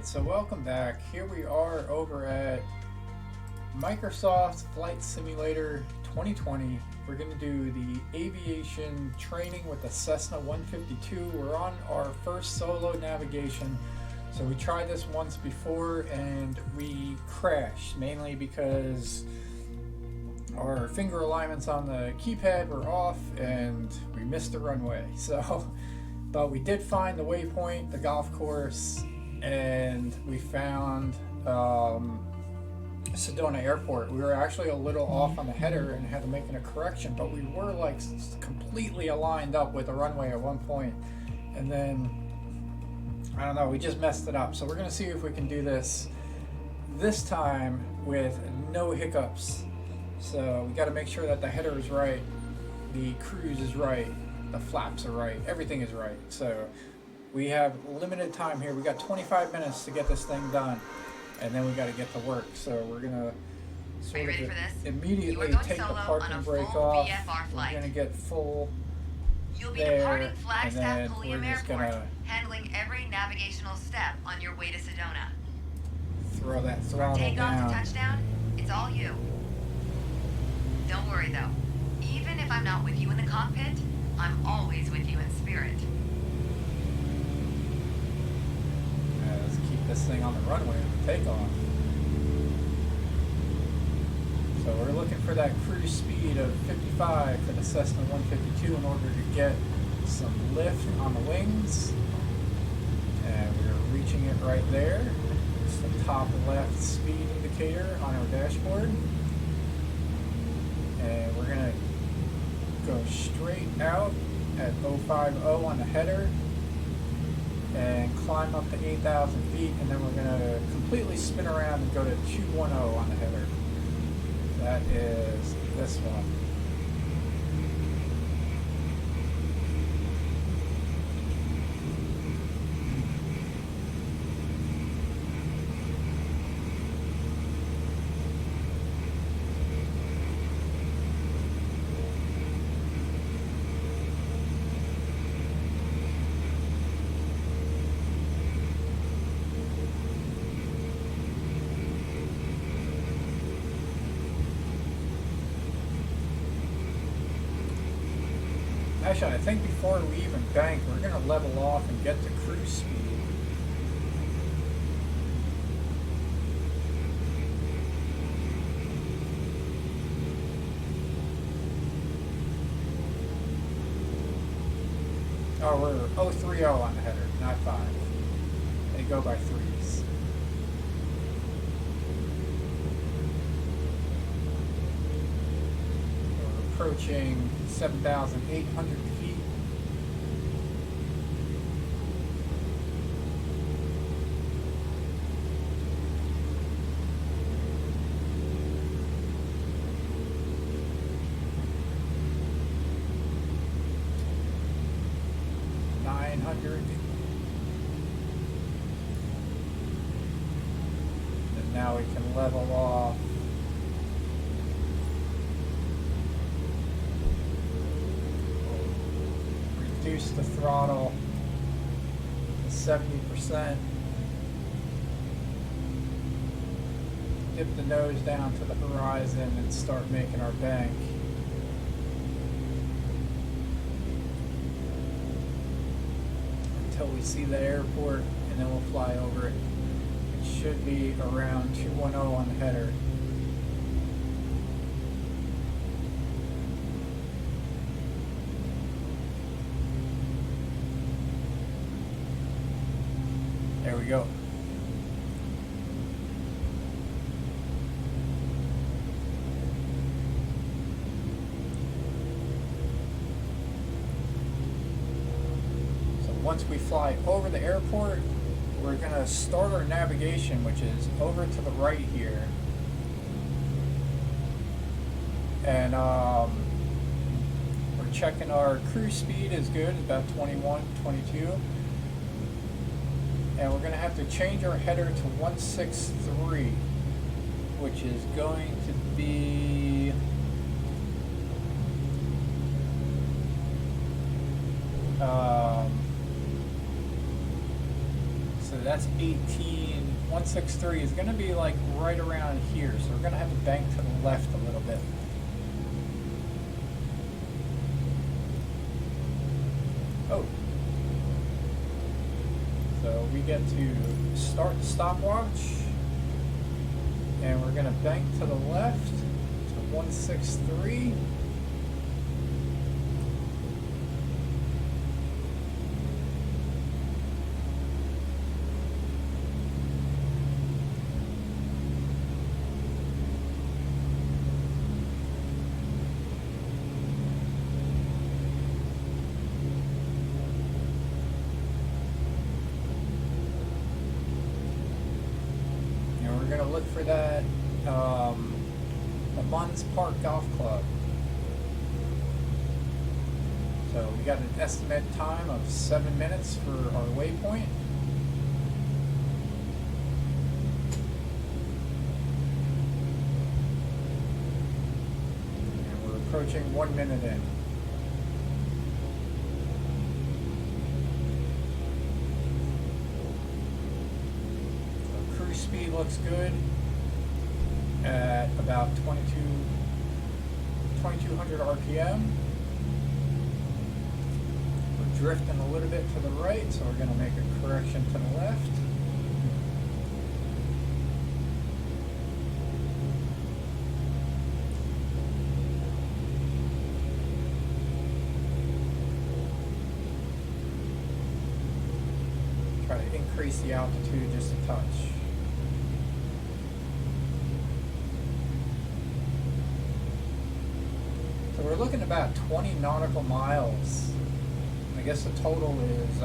So welcome back. Here we are over at Microsoft Flight Simulator 2020. We're going to do the aviation training with the Cessna 152. We're on our first solo navigation. So we tried this once before and we crashed, mainly because our finger alignments on the keypad were off and we missed the runway. But we did find the waypoint, the golf course, and we found Sedona Airport. We were actually a little off on the header and had to make a correction, but we were like completely aligned up with the runway at one point, and then I don't know, we just messed it up. So we're gonna see if we can do this time with no hiccups. So we got to make sure that the header is right, the cruise is right, the flaps are right, everything is right. So we have limited time here. We got 25 minutes to get this thing done, and then we got to get to work. So we're gonna sort of immediately take the parking brake off. We're gonna get full You'll be there, departing and Flagstaff then Pulliam we're just Airport, gonna handling every navigational step on your way to Sedona. throw that throttle Takeoff down. to touchdown, it's all you. Don't worry though, even if I'm not with you in the cockpit, I'm always with you in spirit. Let's keep this thing on the runway for takeoff. So we're looking for that cruise speed of 55 for the Cessna 152 in order to get some lift on the wings. And we're reaching it right there. It's the top left speed indicator on our dashboard. And we're going to go straight out at 050 on the header and climb up to 8,000 feet, and then we're going to completely spin around and go to 210 on the header. That is this one. Actually, I think before we even bank, we're going to level off and get to cruise speed. Oh, we're 030 on the header, not 5. They go by threes. We're approaching 7,800 feet. And now we can level off. Reduce the throttle to 70%. Dip the nose down to the horizon and start making our bank. Until we see the airport, and then we'll fly over it. It should be around 210 on the header. There we go. So once we fly over the airport, we're going to start our navigation, which is over to the right here. And we're checking our cruise speed is good, about 21, 22. And we're going to have to change our header to 163, which is going to be so that's 18 163 is going to be like right around here, so we're going to have to bank to the left a little bit. Oh. So we get to start the stopwatch, and we're going to bank to the left to 163. We're going to look for that, the Munns Park Golf Club. So we got an estimate time of 7 minutes for our waypoint. And we're approaching 1 minute in. Speed looks good at about 2200 RPM. We're drifting a little bit to the right, so we're going to make a correction to the left. Try to increase the altitude just a touch. So we're looking at about 20 nautical miles. I guess the total is,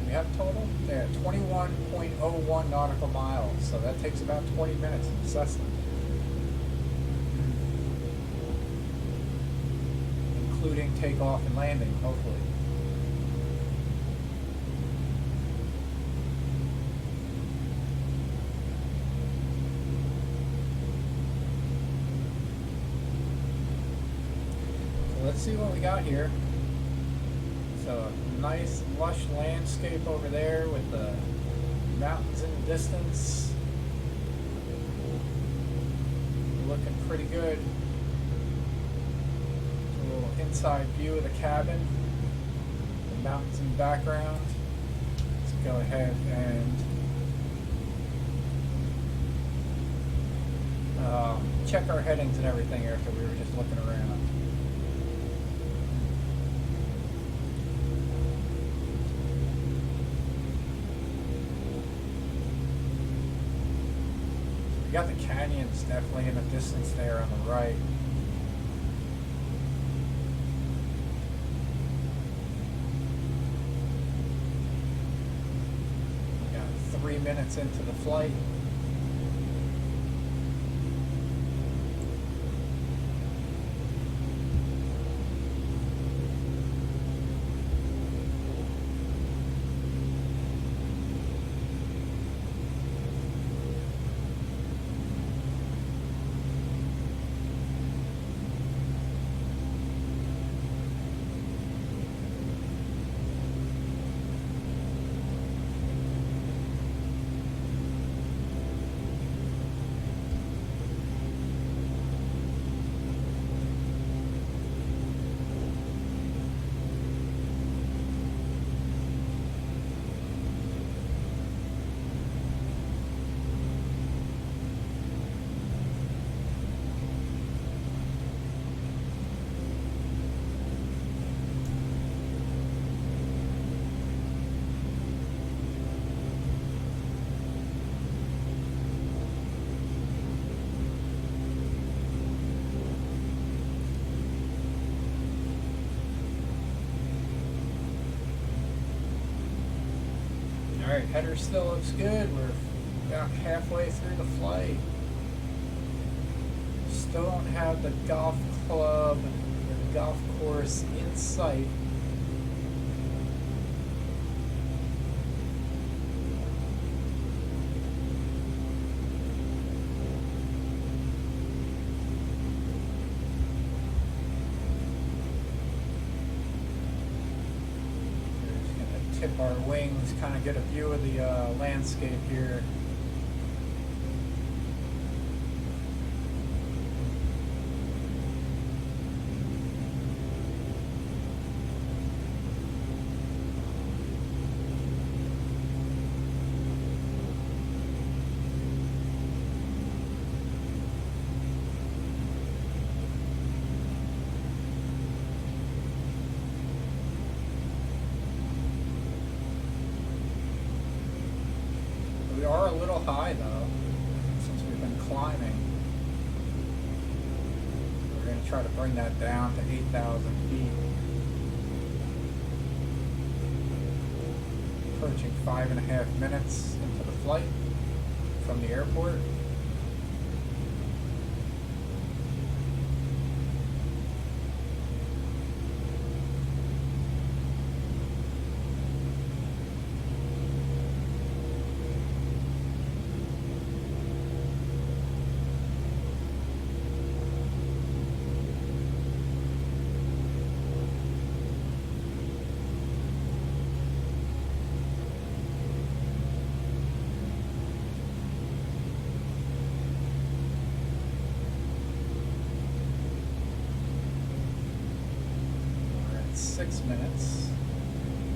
we have a total? Yeah, 21.01 nautical miles. So that takes about 20 minutes in the Cessna. Including takeoff and landing, hopefully. Let's see what we got here. So a nice lush landscape over there with the mountains in the distance. Looking pretty good. A little inside view of the cabin. The mountains in the background. Let's go ahead and check our headings and everything after we were just looking around. We got the canyons definitely in the distance there on the right. We got 3 minutes into the flight. Alright, header still looks good. We're about halfway through the flight. Still don't have the golf club or the golf course in sight. at our wings, kind of get a view of the landscape here. We are a little high though, since we've been climbing. We're going to try to bring that down to 8,000 feet. Approaching 5.5 minutes into the flight from the airport. We're at 6 minutes.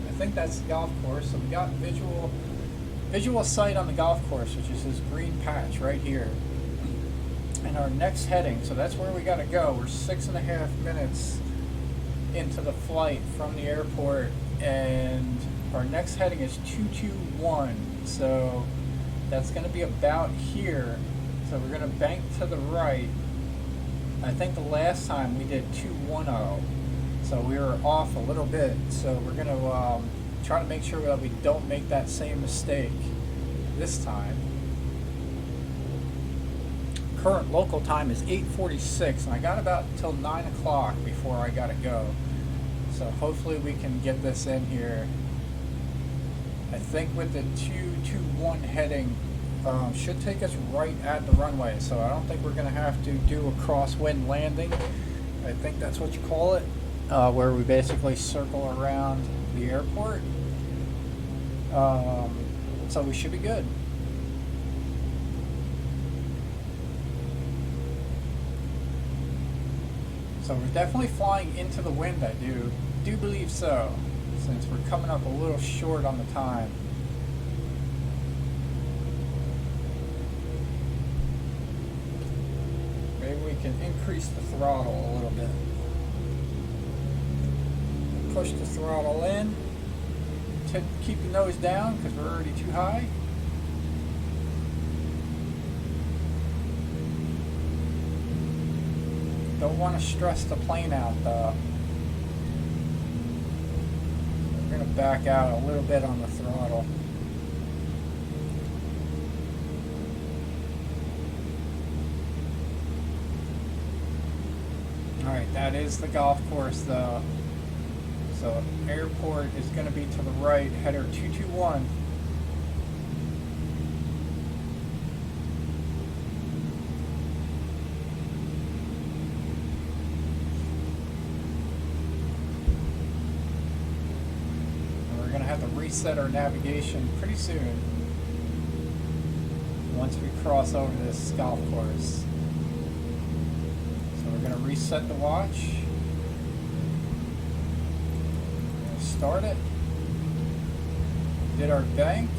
I think that's the golf course. So we got visual sight on the golf course, which is this green patch right here. And our next heading, so that's where we got to go. We're 6.5 minutes into the flight from the airport, and our next heading is 221. So that's going to be about here. So we're going to bank to the right. I think the last time we did 210, so we were off a little bit. So we're going to try to make sure that we don't make that same mistake this time. Current local time is 8:46, and I got about till 9 o'clock before I gotta go. So hopefully we can get this in here. I think with the 221 heading, should take us right at the runway. So I don't think we're gonna have to do a crosswind landing. I think that's what you call it, where we basically circle around the airport. So we should be good. So we're definitely flying into the wind, I do believe so, since we're coming up a little short on the time. Maybe we can increase the throttle a little bit. Push the throttle in to keep the nose down because we're already too high. Don't want to stress the plane out though. We're going to back out a little bit on the throttle. Alright, that is the golf course though. So airport is going to be to the right, header 221. Have to reset our navigation pretty soon once we cross over this golf course. So we're going to reset the watch. We're going to start it. Did our bank.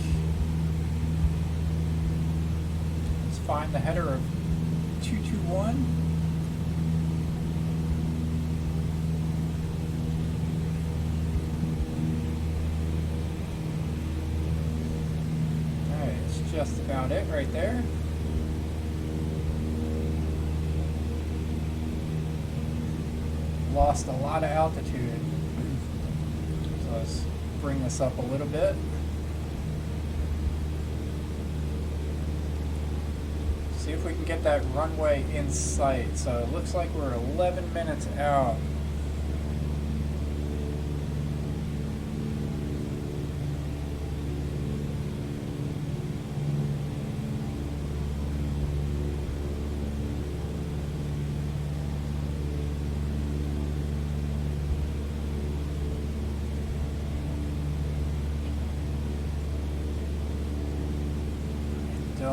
Let's find the header of 221. Just about it right there. Lost a lot of altitude. So let's bring this up a little bit. See if we can get that runway in sight. So it looks like we're 11 minutes out.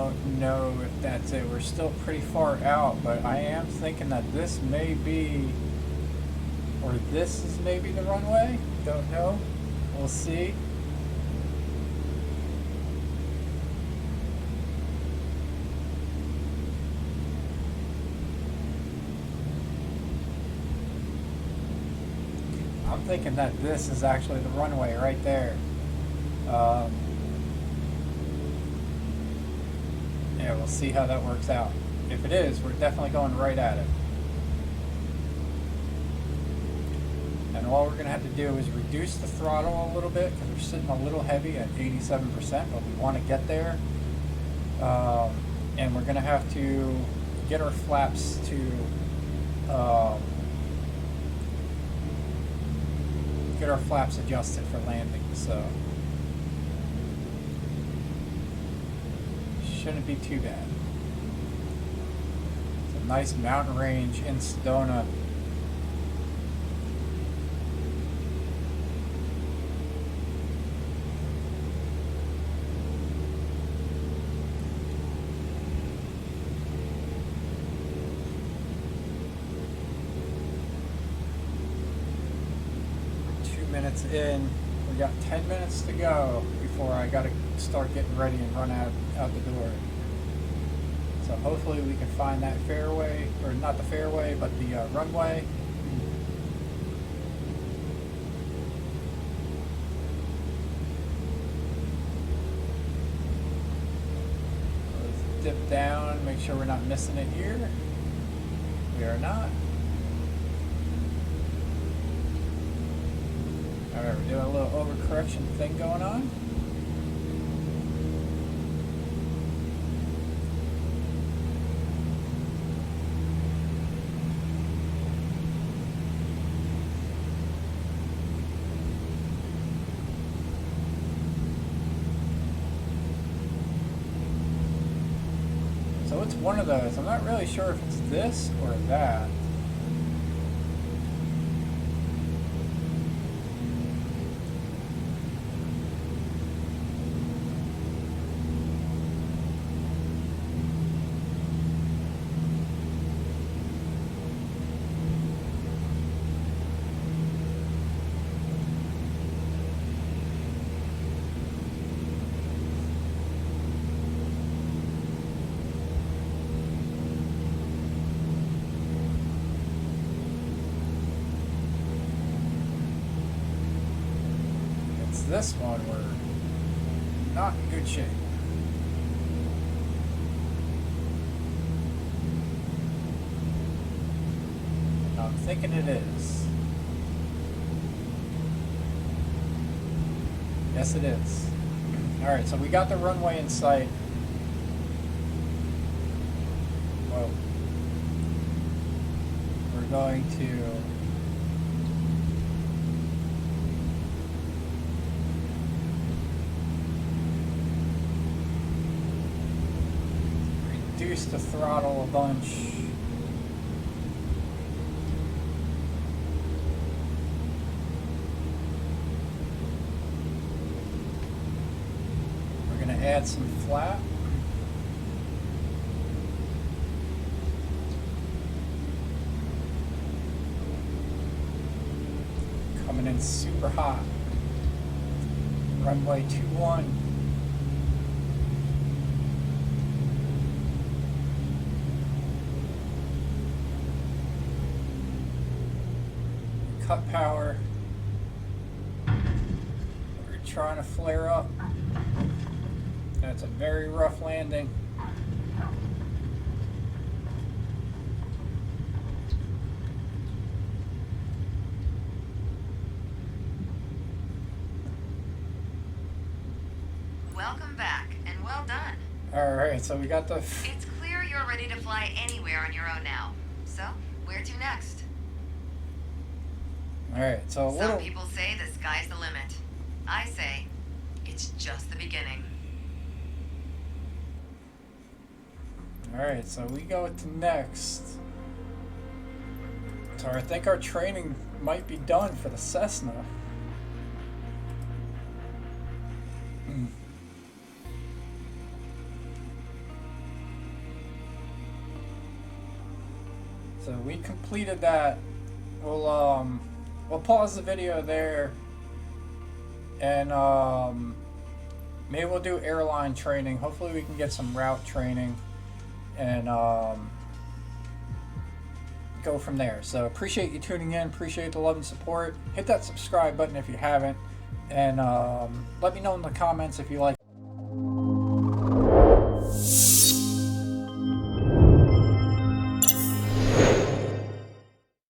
don't know if that's it. We're still pretty far out, but I am thinking that this may be, or this is maybe the runway. Don't know. We'll see. I'm thinking that this is actually the runway right there. Yeah, we'll see how that works out. If it is, we're definitely going right at it. And all we're going to have to do is reduce the throttle a little bit because we're sitting a little heavy at 87%, but we want to get there. And we're going to have to get our flaps to get our flaps adjusted for landing. So shouldn't be too bad. It's a nice mountain range in Sedona. Minutes in, we got 10 minutes to go before I got to start getting ready and run out the door. So hopefully we can find that fairway, or not the fairway, but the runway. Let's dip down, make sure we're not missing it here. We are not. Alright, we're doing a little overcorrection thing going on. So it's one of those. I'm not really sure if it's this or that. This one, we're not in good shape. I'm thinking it is. Yes, it is. Alright, so we got the runway in sight. Whoa. We're going to reduce the throttle a bunch. We're going to add some flap. Coming in super hot. Runway 21. Cut power. We're trying to flare up. That's a very rough landing. Welcome back, and well done. Alright, so we got the... It's clear you're ready to fly anywhere on your own now. So, where to next? Alright, so a little... Some people say the sky's the limit. I say, it's just the beginning. Alright, so we go to next. So I think our training might be done for the Cessna. So we completed that. We'll pause the video there, and maybe we'll do airline training. Hopefully we can get some route training, and go from there. So appreciate you tuning in, appreciate the love and support. Hit that subscribe button if you haven't, and let me know in the comments if you like